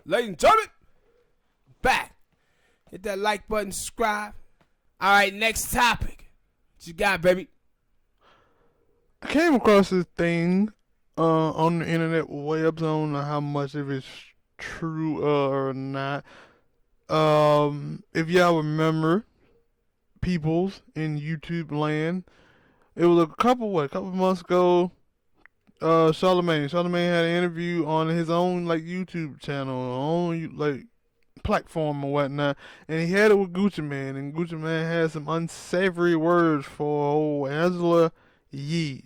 Ladies and gentlemen, back. Hit that like button, subscribe. All right, next topic. What you got, baby? I came across this thing on the internet webs. I don't know how much of it's true or not. If y'all remember, peoples in YouTube land, it was a couple months ago. Charlamange had an interview on his own like YouTube channel, own like platform or whatnot, and he had it with Gucci Mane, and Gucci Mane had some unsavory words for old Angela Yee,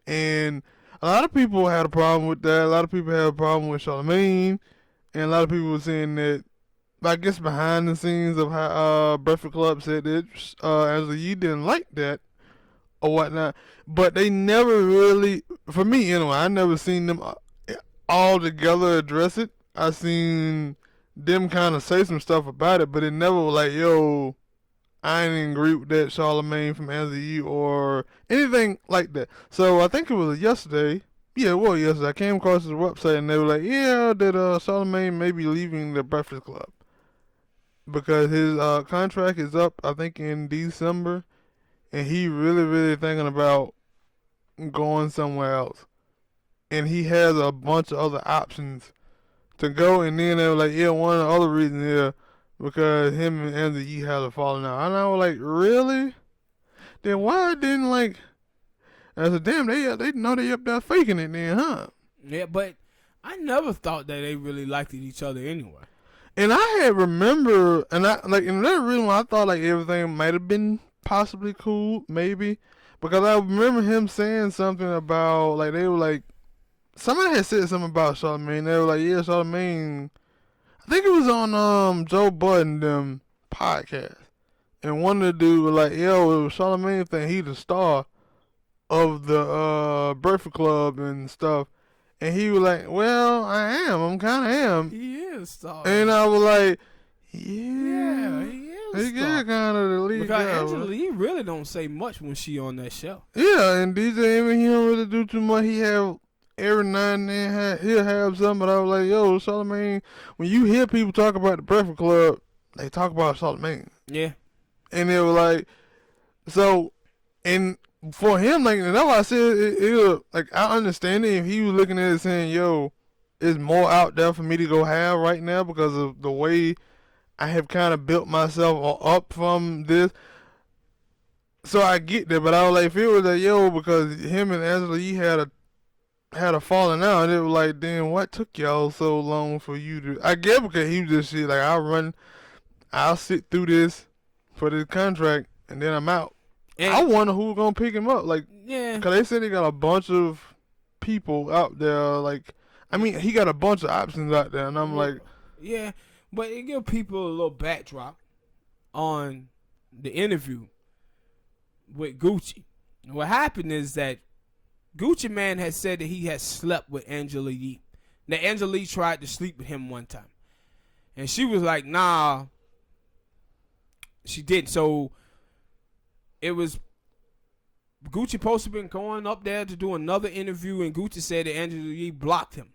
and a lot of people had a problem with that. A lot of people had a problem with Charlamagne, and a lot of people were saying that. I guess behind the scenes of how Breakfast Club said that Angela Yee didn't like that or whatnot, but they never really, for me anyway, I never seen them all together address it. I seen them kind of say some stuff about it, but it never was like, yo, I didn't agree with that Charlamagne from Angela Yee or anything like that. So I think it was yesterday. Yeah, well, yesterday I came across his website and they were like, yeah, that Charlamagne may be leaving the Breakfast Club because his contract is up, I think, in December, and he really thinking about going somewhere else. And he has a bunch of other options to go, and then they were like, yeah, one of the other reasons here, because him and Angela Yee had a falling out. And I was like, really? Then why didn't, like, I said, damn, they know they up there faking it then, huh? Yeah, but I never thought that they really liked each other anyway. And I had remember, and that reason why I thought like everything might have been possibly cool, maybe, because I remember him saying something about like they were like somebody had said something about Charlamagne. They were like, yeah, Charlamagne. I think it was on Joe Budden them podcast, and one of the dudes was like, yo, it was Charlamagne thing. He the star of the Breakfast Club and stuff. And he was like, well, I am. I'm kind of am. He is star. And I was like, yeah, he is he is kind of the lead because guy. Angela Yee really don't say much when she on that show. Yeah, and DJ Envy, he don't really do too much. He have every now and then he'll have something. But I was like, yo, Charlamagne, when you hear people talk about the Breakfast Club, they talk about Charlamagne. Yeah. And they were like, so, and for him, like, and that's why I said, it like, I understand it if he was looking at it saying, yo, it's more out there for me to go have right now because of the way I have kind of built myself up from this. So I get that, but I was like, if it was like, yo, because him and Angela Yee had a falling out, and it was like, then what took y'all so long for you to, I get because he was just shit, like, I'll sit through this for this contract, and then I'm out. And I wonder who's gonna pick him up. Like, yeah, cause they said they got a bunch of people out there. Like, I mean, he got a bunch of options out there, and I'm like, yeah, but it give people a little backdrop on the interview with Gucci. And what happened is that Gucci Mane had said that he had slept with Angela Yee. Now Angela Yee tried to sleep with him one time, and she was like, nah, she didn't. So it was Gucci supposed to been going up there to do another interview, and Gucci said that Angela Yee blocked him.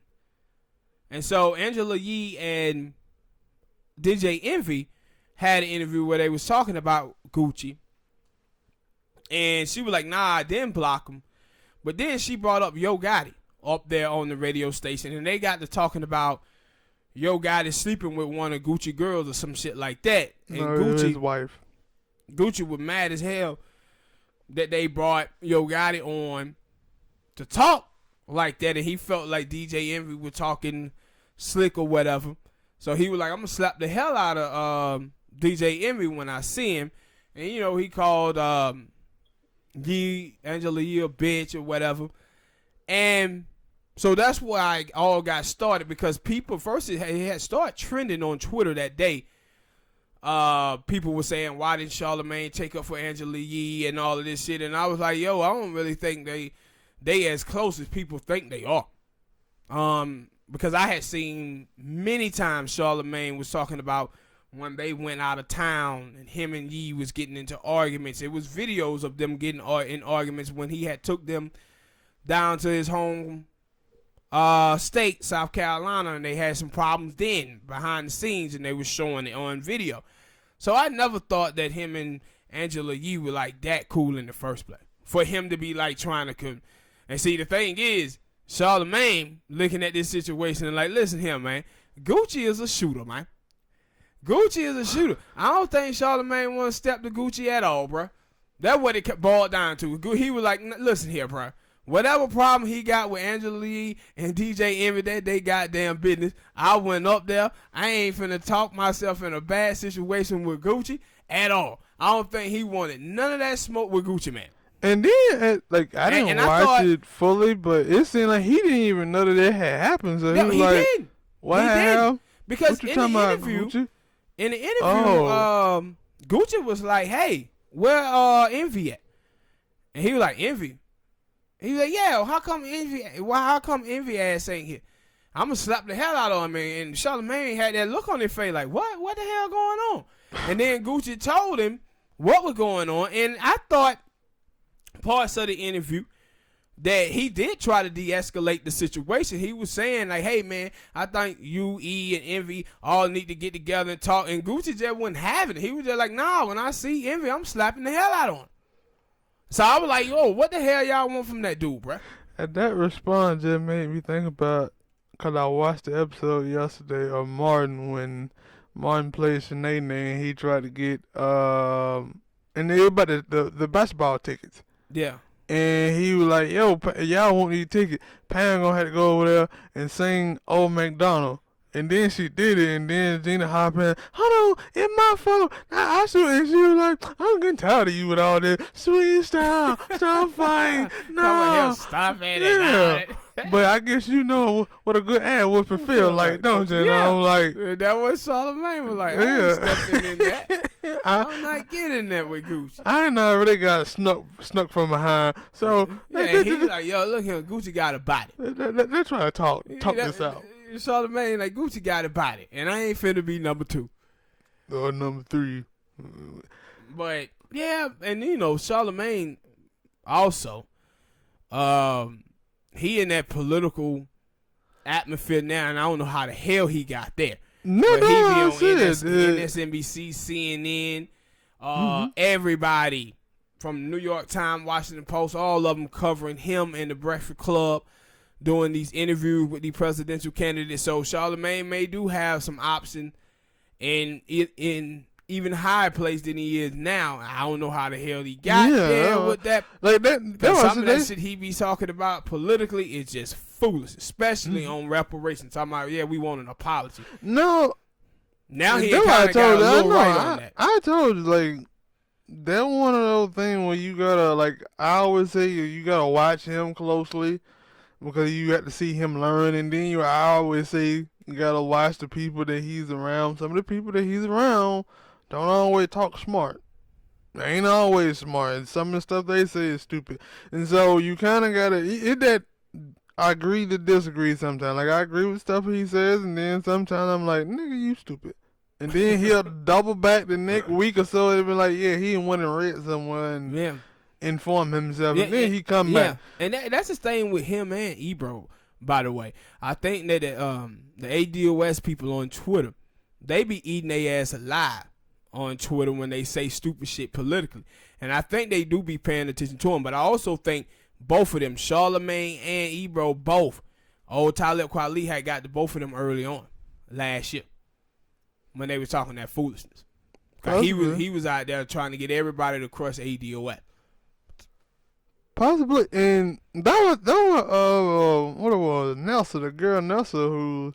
And so Angela Yee and DJ Envy had an interview where they was talking about Gucci, and she was like, nah, I didn't block him. But then she brought up Yo Gotti up there on the radio station, and they got to talking about Yo Gotti sleeping with one of Gucci girls or some shit like that. And Gucci, his wife. Gucci was mad as hell that they brought Yo Gotti on to talk like that, and he felt like DJ Envy was talking slick or whatever. So he was like, I'm going to slap the hell out of DJ Envy when I see him. And, you know, he called Angela Yee a bitch or whatever. And so that's why it all got started, because people, first it had started trending on Twitter that day. People were saying, why didn't Charlamagne take up for Angela Yee and all of this shit? And I was like, yo, I don't really think they as close as people think they are. Because I had seen many times Charlamagne was talking about when they went out of town and him and Yee was getting into arguments. It was videos of them getting in arguments when he had took them down to his home state, South Carolina, and they had some problems then behind the scenes, and they were showing it on video. So I never thought that him and Angela Yee were like that cool in the first place. For him to be like trying to and see, the thing is, Charlamagne looking at this situation and like, listen here, man, Gucci is a shooter, man. Gucci is a shooter. I don't think Charlamagne want to step to Gucci at all, bro. That's what it boiled down to. He was like, listen here, bro. Whatever problem he got with Angela Lee and DJ Envy, that they goddamn business. I went up there. I ain't finna talk myself in a bad situation with Gucci at all. I don't think he wanted none of that smoke with Gucci Mane. And then, like, I didn't watch it fully, but it seemed like he didn't even know that it had happened. So he was like, did. What happened? Because in the interview, Gucci was like, hey, where Envy at? And he was like, Envy? He was like, yeah, how come Envy ass ain't here? I'm going to slap the hell out of him. And Charlamagne had that look on his face like, what the hell going on? And then Gucci told him what was going on. And I thought parts of the interview that he did try to de-escalate the situation. He was saying like, hey, man, I think you, E, and Envy all need to get together and talk. And Gucci just wasn't having it. He was just like, nah, when I see Envy, I'm slapping the hell out of him. So I was like, yo, what the hell y'all want from that dude, bruh? And that response just made me think about, because I watched the episode yesterday of Martin when Martin played Sinead and he tried to get, and they about the basketball tickets. Yeah. And he was like, yo, y'all want these tickets. Pam gonna have to go over there and sing Old MacDonald. And then she did it, and then Gina hopped in, hold on, it's my fault. I should. And she was like, I'm getting tired of you with all this. Sweet stop fighting. No. Come on here, stop it. Yeah. But I guess you know what a good ad whooping feel like, don't you? Yeah. I'm like, that was Charlamagne was like, I ain't stepping in that. I'm not getting that with Gucci. I didn't know they got snuck from behind. So yeah, he was like, yo, look here, Gucci got a body. They're trying to talk this out. Charlamagne, like, Gucci got a body, and I ain't finna be number 2 or number 3. But yeah, and you know, Charlamagne also, he in that political atmosphere now, and I don't know how the hell he got there. No, but he be on MSNBC, CNN, everybody from New York Times, Washington Post, all of them covering him in the Breakfast Club, doing these interviews with the presidential candidates. So Charlamagne may do have some option in even higher place than he is now. I don't know how the hell he got there with that. Like that some of that shit he be talking about politically is just foolish, especially on reparations. Talking about, yeah, we want an apology. No. Now he kind of got a little right on that. I told you, like, that one of those things where you gotta, like, I always say you gotta watch him closely because you have to see him learn, and then I always say you gotta watch the people that he's around. Some of the people that he's around don't always talk smart. They ain't always smart, and some of the stuff they say is stupid. And so you kind of gotta, I agree to disagree sometimes. Like, I agree with stuff he says, and then sometimes I'm like, nigga, you stupid. And then he'll double back the next week or so and be like, yeah, he went and read someone. Yeah. Inform himself, and then he come back. And that's the thing with him and Ebro, by the way. I think that the ADOS people on Twitter, they be eating their ass alive on Twitter when they say stupid shit politically. And I think they do be paying attention to him. But I also think both of them, Charlamagne and Ebro, both, old Talib Kweli had got to both of them early on last year when they were talking that foolishness. He was out there trying to get everybody to crush ADOS. Possibly, and that was what it was, Nelsa, the girl Nelsa, who,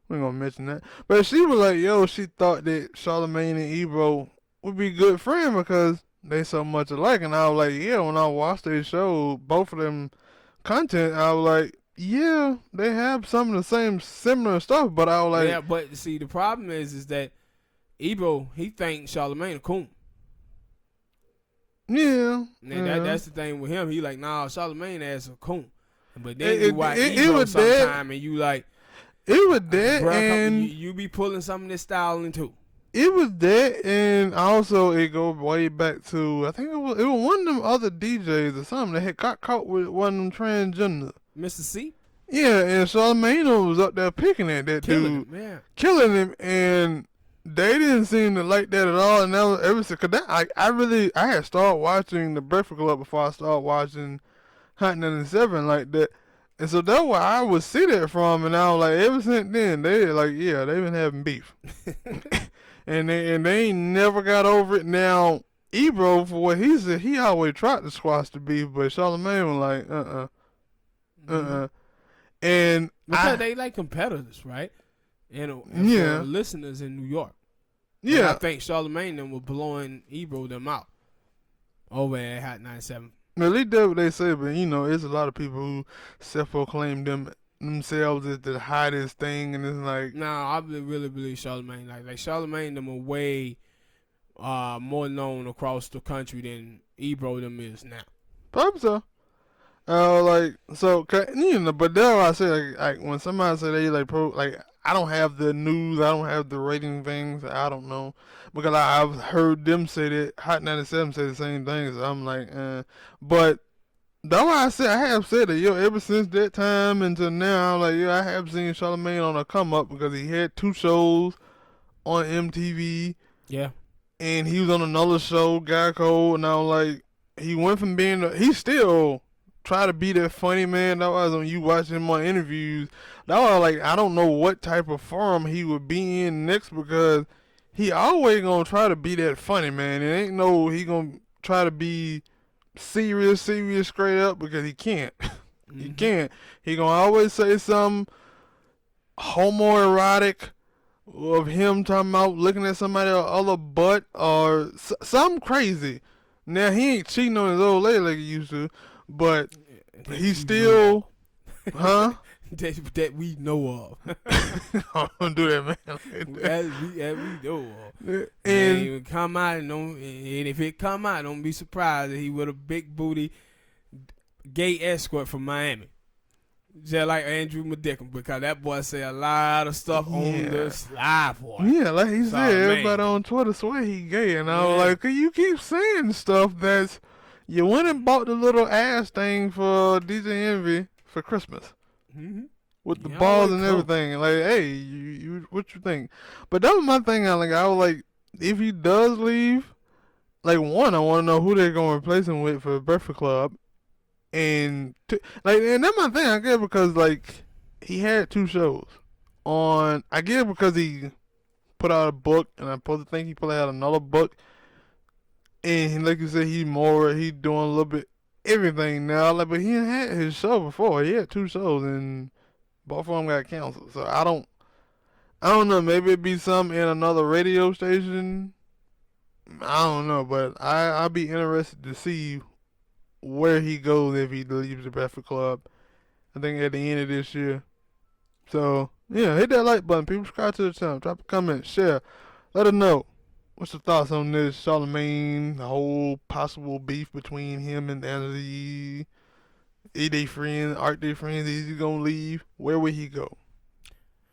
we ain't gonna mention that, but she was like, yo, she thought that Charlamagne and Ebro would be good friends because they so much alike, and I was like, yeah, when I watched their show, both of them content, I was like, yeah, they have some of the same similar stuff, but I was like, yeah, but see, the problem is that Ebro, he thinks Charlamagne a coon. Yeah. And that's the thing with him. He like, nah, Charlamagne ass a coon. But then you watch Ebro sometime and you like, it was that, and you be pulling some of this style into. It was that, and also it goes way back to, I think it was one of them other DJs or something that had got caught with one of them transgender. Mr. C? Yeah, and Charlamagne was up there picking at that Killing dude, him, yeah. killing him, and they didn't seem to like that at all. And that was ever since, cause that, I had started watching the Breakfast Club before I started watching Hot 97 like that. And so that's where I would see that from, and I was like, ever since then, they like, yeah, they've been having beef, and they ain't never got over it. Now, Ebro, for what he said, he always tried to squash the beef, but Charlamagne was like, and because they like competitors, right? And Yeah. for listeners in New York. And yeah, I think Charlamagne them were blowing Ebro them out over at Hot 97. at least that's what they say, but there's a lot of people who self-proclaim themselves as the hottest thing, and it's like, Nah, I really believe Charlamagne. Like Charlamagne them are way more known across the country than Ebro them is now. probably so. But that's why I say, like when somebody say they like I don't have the news, I don't have the rating things, I don't know, because I've heard them say that Hot 97 say the same thing, so I'm like, but that's why I have said that, ever since that time until now, I'm like, I have seen Charlamagne on a come up because he had 2 shows on MTV, Yeah. and he was on another show, Guy Code, and I was like, he went from he still try to be that funny man. That was when you watch him on interviews. That was like, I don't know what type of forum he would be in next, because he always gonna try to be that funny man. It ain't no he gonna try to be serious straight up, because he can't. He can't. He gonna always say something homoerotic of him talking about looking at somebody other butt or something crazy. Now he ain't cheating on his old lady like he used to, but he still, huh? that we know of. I don't do that, man. That we know of. And it would come out, and if it come out, don't be surprised that he with a big booty gay escort from Miami. Just like Andrew Madickam, because that boy say a lot of stuff on the slide for him. Yeah, like he said, everybody on Twitter swear he gay, and I was like, you keep saying stuff that's, you went and bought the little ass thing for DJ Envy for Christmas. With the balls and everything. Like, hey, you what you think? But that was my thing. I was like, if he does leave, like, one, I want to know who they're going to replace him with for the Breakfast Club. And and that's my thing, I guess, because like he had 2 shows on. I guess because he put out a book, and I'm supposed to think he put out another book. And like you said, he doing a little bit everything now. Like, but he had his show before. He had 2 shows, and both of them got canceled. So I don't know. Maybe it'd be something in another radio station. I don't know, but I'll be interested to see where he goes if he leaves the Breakfast Club. I think at the end of this year. So yeah, hit that like button, people. Subscribe to the channel. Drop a comment, share. Let us know what's your thoughts on this Charlamagne, the whole possible beef between him and Anthony. Are they friends? Is he gonna leave? Where will he go?